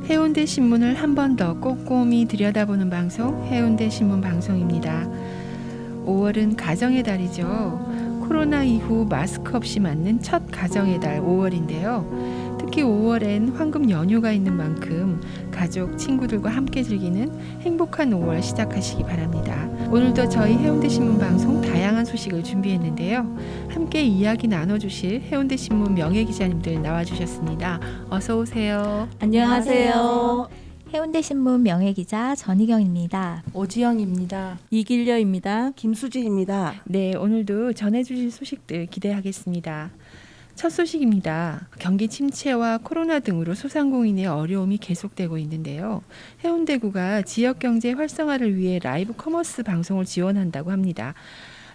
해운대 신문을 한 번 더 꼼꼼히 들여다보는 방송, 해운대 신문 방송입니다. 5월은 가정의 달이죠. 코로나 이후 마스크 없이 맞는 첫 가정의 달 5월인데요. 특히 5월엔 황금 연휴가 있는 만큼 가족, 친구들과 함께 즐기는 행복한 5월 시작하시기 바랍니다. 오늘도 저희 해운대 신문 방송 다양한 소식을 준비했는데요. 함께 이야기 나눠주실 해운대 신문 명예 기자님들 나와주셨습니다. 어서 오세요. 안녕하세요. 해운대 신문 명예기자 전희경입니다. 오지영입니다. 이길려입니다. 김수진입니다. 네, 오늘도 전해주실 소식들 기대하겠습니다. 첫 소식입니다. 경기 침체와 코로나 등으로 소상공인의 어려움이 계속되고 있는데요. 해운대구가 지역경제 활성화를 위해 라이브 커머스 방송을 지원한다고 합니다.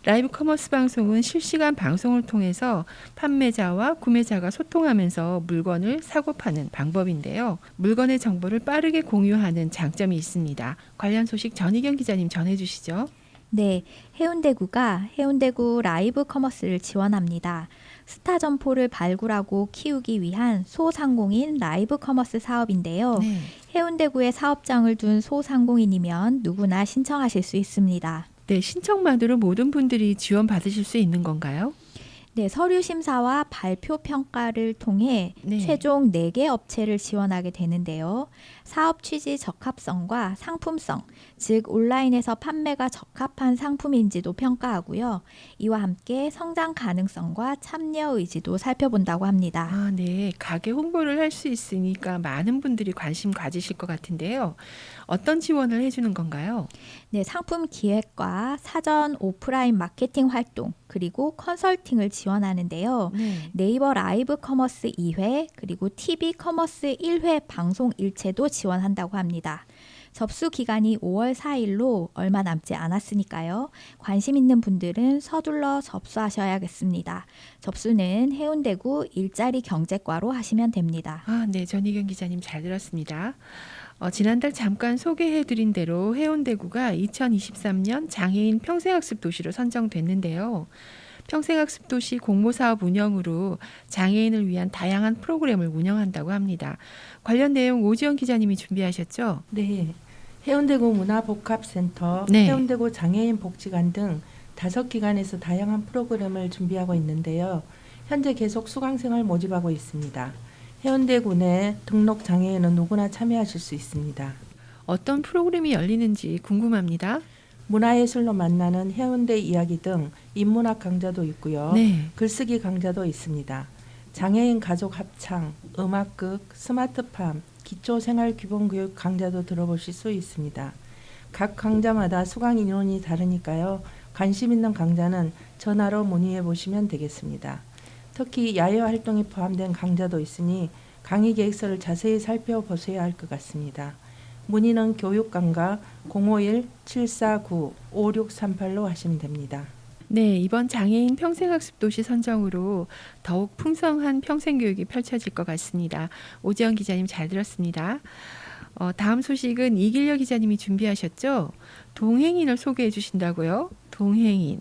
라이브 커머스 방송은 실시간 방송을 통해서 판매자와 구매자가 소통하면서 물건을 사고 파는 방법인데요. 물건의 정보를 빠르게 공유하는 장점이 있습니다. 관련 소식 전희경 기자님 전해주시죠. 네, 해운대구가 해운대구 라이브 커머스를 지원합니다. 스타 점포를 발굴하고 키우기 위한 소상공인 라이브 커머스 사업인데요. 네. 해운대구에 사업장을 둔 소상공인이면 누구나 신청하실 수 있습니다. 네, 신청만으로 모든 분들이 지원받으실 수 있는 건가요? 네, 서류 심사와 발표 평가를 통해 네. 최종 4개 업체를 지원하게 되는데요. 사업 취지 적합성과 상품성, 즉 온라인에서 판매가 적합한 상품인지도 평가하고요. 이와 함께 성장 가능성과 참여 의지도 살펴본다고 합니다. 아, 네. 가게 홍보를 할 수 있으니까 많은 분들이 관심 가지실 것 같은데요. 어떤 지원을 해주는 건가요? 네, 상품 기획과 사전 오프라인 마케팅 활동, 그리고 컨설팅을 지원하는데요. 네. 네이버 라이브 커머스 2회, 그리고 TV 커머스 1회 방송 일체도 지원한다고 합니다. 접수 기간이 5월 4일로 얼마 남지 않았으니까요. 관심 있는 분들은 서둘러 접수하셔야겠습니다. 접수는 해운대구 일자리 경제과로 하시면 됩니다. 아, 네. 전희경 기자님 잘 들었습니다. 지난달 잠깐 소개해드린 대로 해운대구가 2023년 장애인 평생학습 도시로 선정됐는데요. 평생학습 도시 공모사업 운영으로 장애인을 위한 다양한 프로그램을 운영한다고 합니다. 관련 내용 오지영 기자님이 준비하셨죠? 네, 해운대구 문화복합센터, 네. 해운대구 장애인 복지관 등 5기관에서 다양한 프로그램을 준비하고 있는데요. 현재 계속 수강생을 모집하고 있습니다. 해운대구 내 등록 장애인은 누구나 참여하실 수 있습니다. 어떤 프로그램이 열리는지 궁금합니다. 문화예술로 만나는 해운대 이야기 등 인문학 강좌도 있고요. 네. 글쓰기 강좌도 있습니다. 장애인 가족 합창, 음악극, 스마트팜, 기초생활기본교육 강좌도 들어보실 수 있습니다. 각 강좌마다 수강 인원이 다르니까요. 관심 있는 강좌는 전화로 문의해 보시면 되겠습니다. 특히 야외 활동이 포함된 강좌도 있으니 강의 계획서를 자세히 살펴보셔야 할 것 같습니다. 문의는 교육감과 051-749-5638로 하시면 됩니다. 네, 이번 장애인 평생학습 도시 선정으로 더욱 풍성한 평생교육이 펼쳐질 것 같습니다. 오지영 기자님 잘 들었습니다. 다음 소식은 이길려 기자님이 준비하셨죠? 동행인을 소개해 주신다고요? 동행인.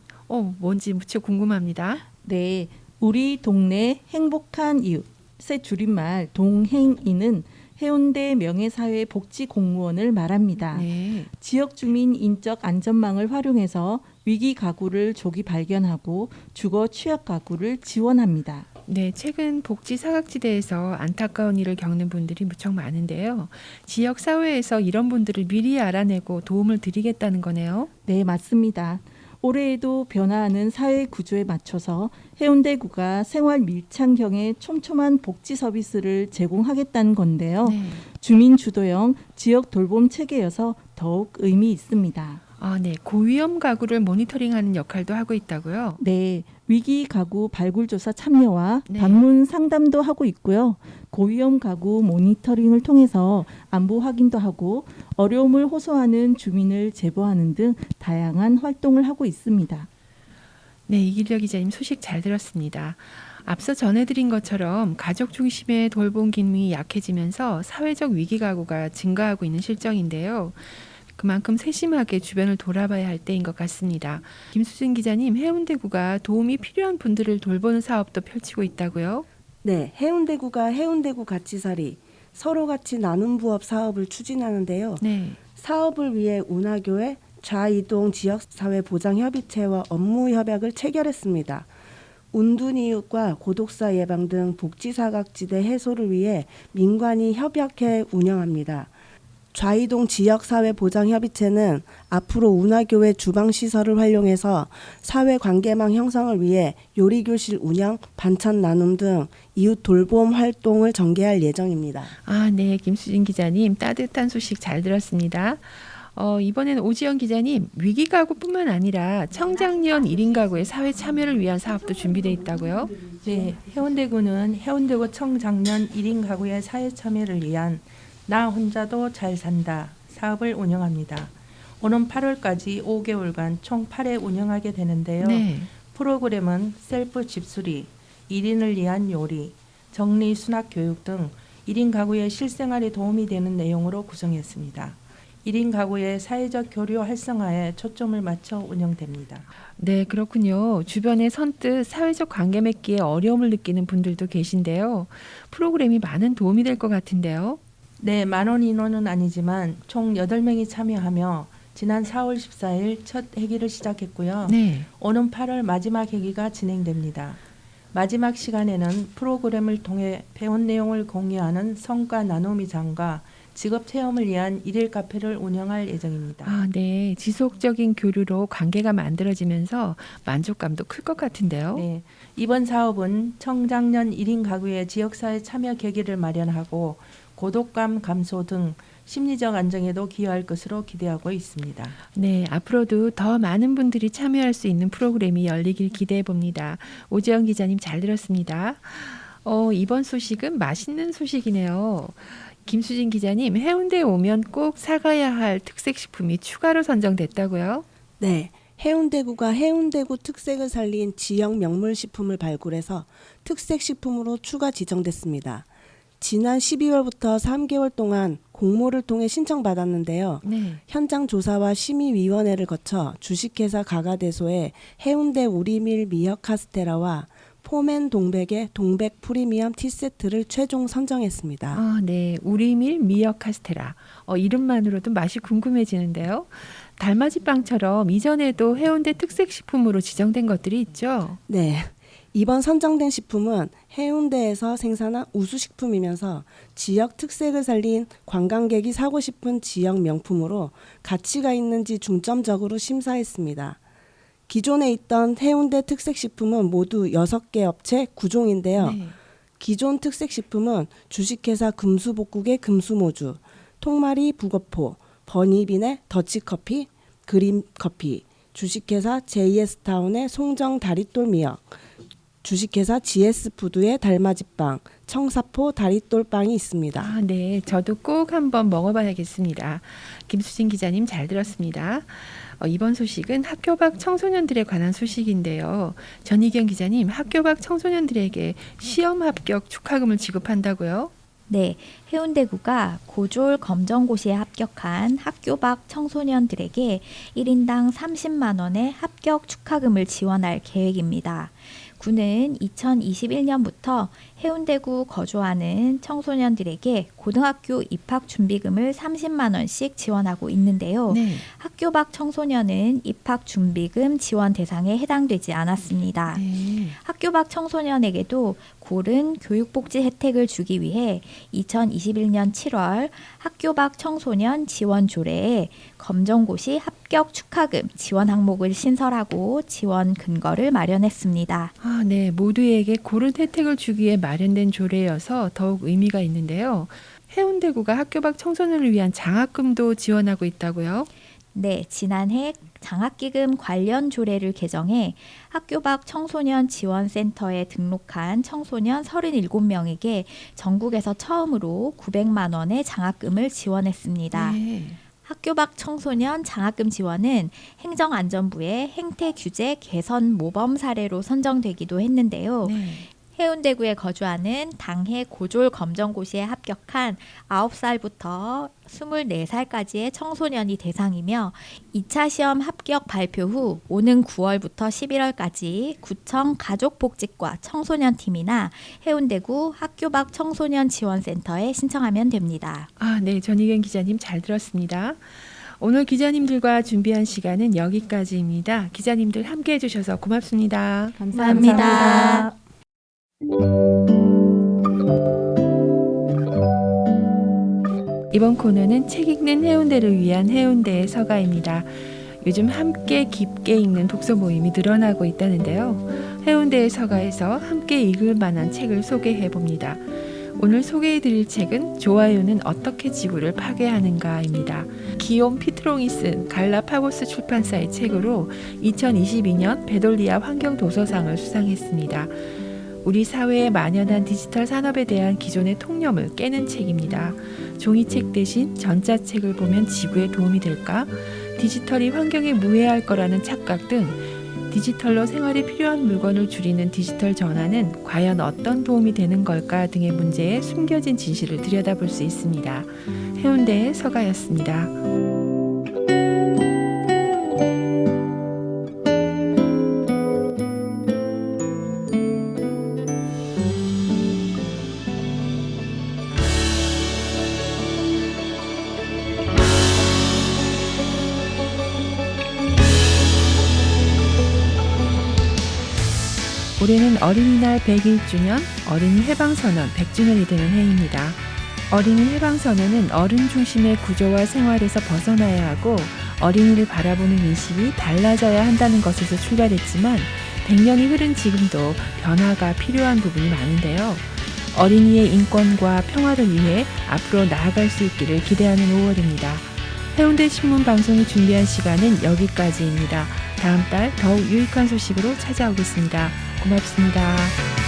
뭔지 무척 궁금합니다. 네, 우리 동네 행복한 이웃의 줄임말 동행인은 해운대 명예사회복지공무원을 말합니다. 네. 지역 주민 인적 안전망을 활용해서 위기 가구를 조기 발견하고 주거 취약 가구를 지원합니다. 네, 최근 복지 사각지대에서 안타까운 일을 겪는 분들이 무척 많은데요. 지역 사회에서 이런 분들을 미리 알아내고 도움을 드리겠다는 거네요. 네, 맞습니다. 올해에도 변화하는 사회 구조에 맞춰서 해운대구가 생활 밀착형의 촘촘한 복지 서비스를 제공하겠다는 건데요. 네. 주민 주도형 지역 돌봄 체계여서 더욱 의미 있습니다. 네. 고위험 가구를 모니터링하는 역할도 하고 있다고요? 네, 위기 가구 발굴 조사 참여와 네. 방문 상담도 하고 있고요. 고위험 가구 모니터링을 통해서 안보 확인도 하고 어려움을 호소하는 주민을 제보하는 등 다양한 활동을 하고 있습니다. 네, 이길려 기자님 소식 잘 들었습니다. 앞서 전해드린 것처럼 가족 중심의 돌봄 기능이 약해지면서 사회적 위기 가구가 증가하고 있는 실정인데요. 그만큼 세심하게 주변을 돌아봐야 할 때인 것 같습니다. 김수진 기자님, 해운대구가 도움이 필요한 분들을 돌보는 사업도 펼치고 있다고요? 네, 해운대구가 해운대구 같이살이 서로 같이 나눔 부업 사업을 추진하는데요. 네. 사업을 위해 운하교회 좌이동 지역사회보장협의체와 업무 협약을 체결했습니다. 운둔이웃과 고독사 예방 등 복지사각지대 해소를 위해 민관이 협약해 운영합니다. 좌이동 지역사회보장협의체는 앞으로 운하교회 주방시설을 활용해서 사회관계망 형성을 위해 요리교실 운영, 반찬 나눔 등 이웃 돌봄 활동을 전개할 예정입니다. 아, 네. 김수진 기자님 따뜻한 소식 잘 들었습니다. 이번에는 오지연 기자님, 위기가구뿐만 아니라 청장년 1인 가구의 사회 참여를 위한 사업도 준비되어 있다고요? 네, 해운대구는 해운대구 청장년 1인 가구의 사회 참여를 위한 나 혼자도 잘 산다 사업을 운영합니다. 오는 8월까지 5개월간 총 8회 운영하게 되는데요. 네. 프로그램은 셀프 집수리, 1인을 위한 요리, 정리 수납 교육 등 1인 가구의 실생활에 도움이 되는 내용으로 구성했습니다. 1인 가구의 사회적 교류 활성화에 초점을 맞춰 운영됩니다. 네, 그렇군요. 주변에 선뜻 사회적 관계 맺기에 어려움을 느끼는 분들도 계신데요. 프로그램이 많은 도움이 될 것 같은데요. 네, 만원 인원은 아니지만 총 8명이 참여하며 지난 4월 14일 첫 회기를 시작했고요. 네. 오는 8월 마지막 회기가 진행됩니다. 마지막 시간에는 프로그램을 통해 배운 내용을 공유하는 성과 나눔이장과 직업 체험을 위한 일일 카페를 운영할 예정입니다. 아, 네. 지속적인 교류로 관계가 만들어지면서 만족감도 클 것 같은데요. 네, 이번 사업은 청장년 1인 가구의 지역사회 참여 계기를 마련하고 고독감 감소 등 심리적 안정에도 기여할 것으로 기대하고 있습니다. 네, 앞으로도 더 많은 분들이 참여할 수 있는 프로그램이 열리길 기대해 봅니다. 오지연 기자님 잘 들었습니다. 이번 소식은 맛있는 소식이네요. 김수진 기자님, 해운대에 오면 꼭 사가야 할 특색 식품이 추가로 선정됐다고요? 네, 해운대구가 해운대구 특색을 살린 지역 명물 식품을 발굴해서 특색 식품으로 추가 지정됐습니다. 지난 12월부터 3개월 동안 공모를 통해 신청받았는데요. 네. 현장 조사와 심의위원회를 거쳐 주식회사 가가대소에 해운대 우리밀 미역 카스테라와 포맨 동백의 동백 프리미엄 티세트를 최종 선정했습니다. 아, 네. 우리밀 미역 카스테라. 이름만으로도 맛이 궁금해지는데요. 달맞이 빵처럼 이전에도 해운대 특색 식품으로 지정된 것들이 있죠? 네. 이번 선정된 식품은 해운대에서 생산한 우수식품이면서 지역 특색을 살린 관광객이 사고 싶은 지역 명품으로 가치가 있는지 중점적으로 심사했습니다. 기존에 있던 해운대 특색식품은 모두 6개 업체 9종인데요. 네. 기존 특색식품은 주식회사 금수복국의 금수모주, 통마리 북어포, 버니빈의 더치커피, 그린커피, 주식회사 JS타운의 송정 다리돌 미역, 주식회사 GS푸드의 달맞이빵, 청사포 다리돌빵이 있습니다. 아, 네. 저도 꼭 한번 먹어봐야겠습니다. 김수진 기자님 잘 들었습니다. 이번 소식은 학교 밖 청소년들에 관한 소식인데요. 전희경 기자님, 학교 밖 청소년들에게 시험 합격 축하금을 지급한다고요? 네, 해운대구가 고졸 검정고시에 합격한 학교 밖 청소년들에게 1인당 30만 원의 합격 축하금을 지원할 계획입니다. 구는 2021년부터 해운대구 거주하는 청소년들에게 고등학교 입학 준비금을 30만 원씩 지원하고 있는데요. 네. 학교 밖 청소년은 입학 준비금 지원 대상에 해당되지 않았습니다. 네. 학교 밖 청소년에게도 고른 교육복지 혜택을 주기 위해 2021년 7월 학교 밖 청소년 지원 조례에 검정고시 합격 축하금 지원 항목을 신설하고 지원 근거를 마련했습니다. 아, 네. 모두에게 고른 혜택을 주기 위해 마련된 조례여서 더욱 의미가 있는데요. 해운대구가 학교 밖 청소년을 위한 장학금도 지원하고 있다고요? 네, 지난해 장학기금 관련 조례를 개정해 학교 밖 청소년 지원센터에 등록한 청소년 37명에게 전국에서 처음으로 900만 원의 장학금을 지원했습니다. 네. 학교 밖 청소년 장학금 지원은 행정안전부의 행태 규제 개선 모범 사례로 선정되기도 했는데요. 네. 해운대구에 거주하는 당해 고졸 검정고시에 합격한 9살부터 24살까지의 청소년이 대상이며 2차 시험 합격 발표 후 오는 9월부터 11월까지 구청 가족복지과 청소년팀이나 해운대구 학교 밖 청소년 지원센터에 신청하면 됩니다. 네, 전희경 기자님 잘 들었습니다. 오늘 기자님들과 준비한 시간은 여기까지입니다. 기자님들 함께 해주셔서 고맙습니다. 감사합니다. 이번 코너는 책 읽는 해운대를 위한 해운대의 서가입니다. 요즘 함께 깊게 읽는 독서 모임이 늘어나고 있다는데요. 해운대의 서가에서 함께 읽을 만한 책을 소개해 봅니다. 오늘 소개해드릴 책은 좋아요는 어떻게 지구를 파괴하는가입니다. 기욤 피트롱이 쓴 갈라파고스 출판사의 책으로 2022년 베돌리아 환경도서상을 수상했습니다. 우리 사회에 만연한 디지털 산업에 대한 기존의 통념을 깨는 책입니다. 종이책 대신 전자책을 보면 지구에 도움이 될까? 디지털이 환경에 무해할 거라는 착각 등 디지털로 생활에 필요한 물건을 줄이는 디지털 전환은 과연 어떤 도움이 되는 걸까 등의 문제에 숨겨진 진실을 들여다볼 수 있습니다. 해운대의 서가였습니다. 올해는 어린이날 101주년, 어린이 해방선언 100주년이 되는 해입니다. 어린이 해방선언은 어른 중심의 구조와 생활에서 벗어나야 하고 어린이를 바라보는 인식이 달라져야 한다는 것에서 출발했지만 100년이 흐른 지금도 변화가 필요한 부분이 많은데요. 어린이의 인권과 평화를 위해 앞으로 나아갈 수 있기를 기대하는 5월입니다. 해운대 신문 방송이 준비한 시간은 여기까지입니다. 다음 달 더욱 유익한 소식으로 찾아오겠습니다. 고맙습니다.